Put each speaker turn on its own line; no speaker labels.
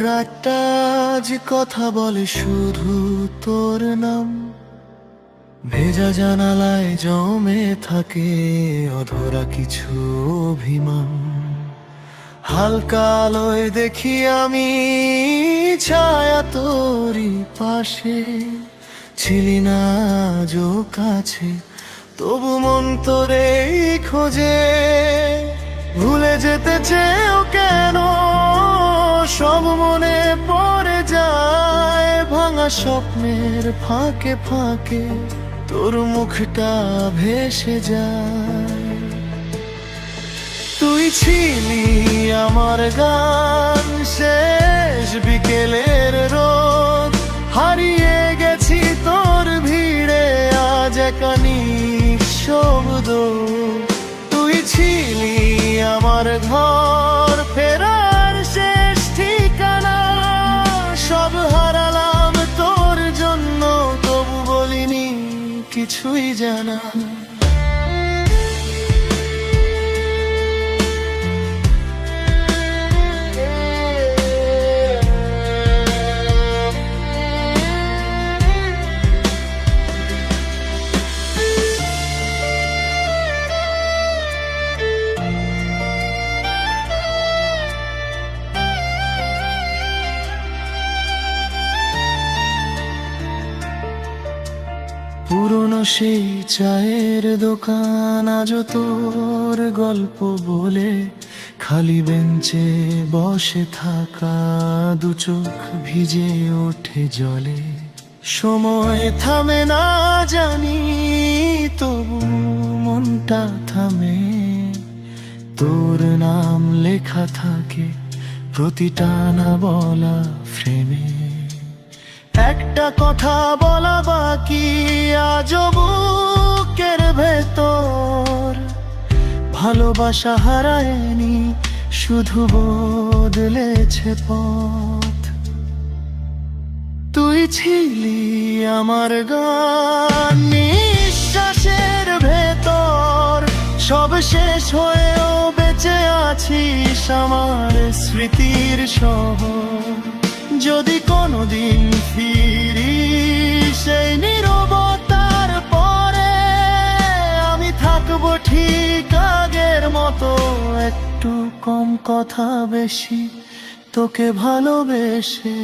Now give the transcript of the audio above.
রাতটা যে কথা বলে শুধু তোর নাম, ভেজা জানালায় জমে থাকে অধরা কিছু অভিমান। হালকা আলোয় দেখি আমি ছায়া তোরই পাশে, ছিলি না আজও কাছে, তবু মন তোরে খোঁজে। ভুলে যেতে চেয়েও কেন সব মনে পড়ে যায়, ভাঙা স্বপ্নের ফাঁকে ফাঁকে তোর মুখটা ভেসে যায়। তুই ছিলি আমার গান, শেষ বিকেলের রোদ, হারিয়ে গেছি তোর ভিড়ে আজ একা নিঃশব্দ। তুই ছিলি আমার ঘর, ফেরার শেষ ঠিকানা, সব হারালাম তোর জন্য, তবু বলিনি কিছুই জানা। পুরনো সেই চায়ের দোকান আজও তোর গল্প বলে, খালি বেঞ্চে বসে থাকা দু চোখ ভিজে ওঠে জলে। সময় থামে না জানি, তবু মনটা থামে, তোর নাম লেখা থাকে প্রতিটা না বলা ফ্রেমে। একটা কথা বলা বাকি আজও বুকের ভেতর, ভালোবাসা হারায়নি, শুধু বদলেছে পথ। তুই ছিলি আমার গান, নিঃশ্বাসের ভেতর, সব শেষ হয়েও বেঁচে আছিস আমার স্মৃতির শহর। যদি কোনোদিন ফিরি সেই নীরবতার পরে, আমি থাকবো ঠিক আগের মতো, একটু কম কথা বেশি তোকে ভালোবেসে।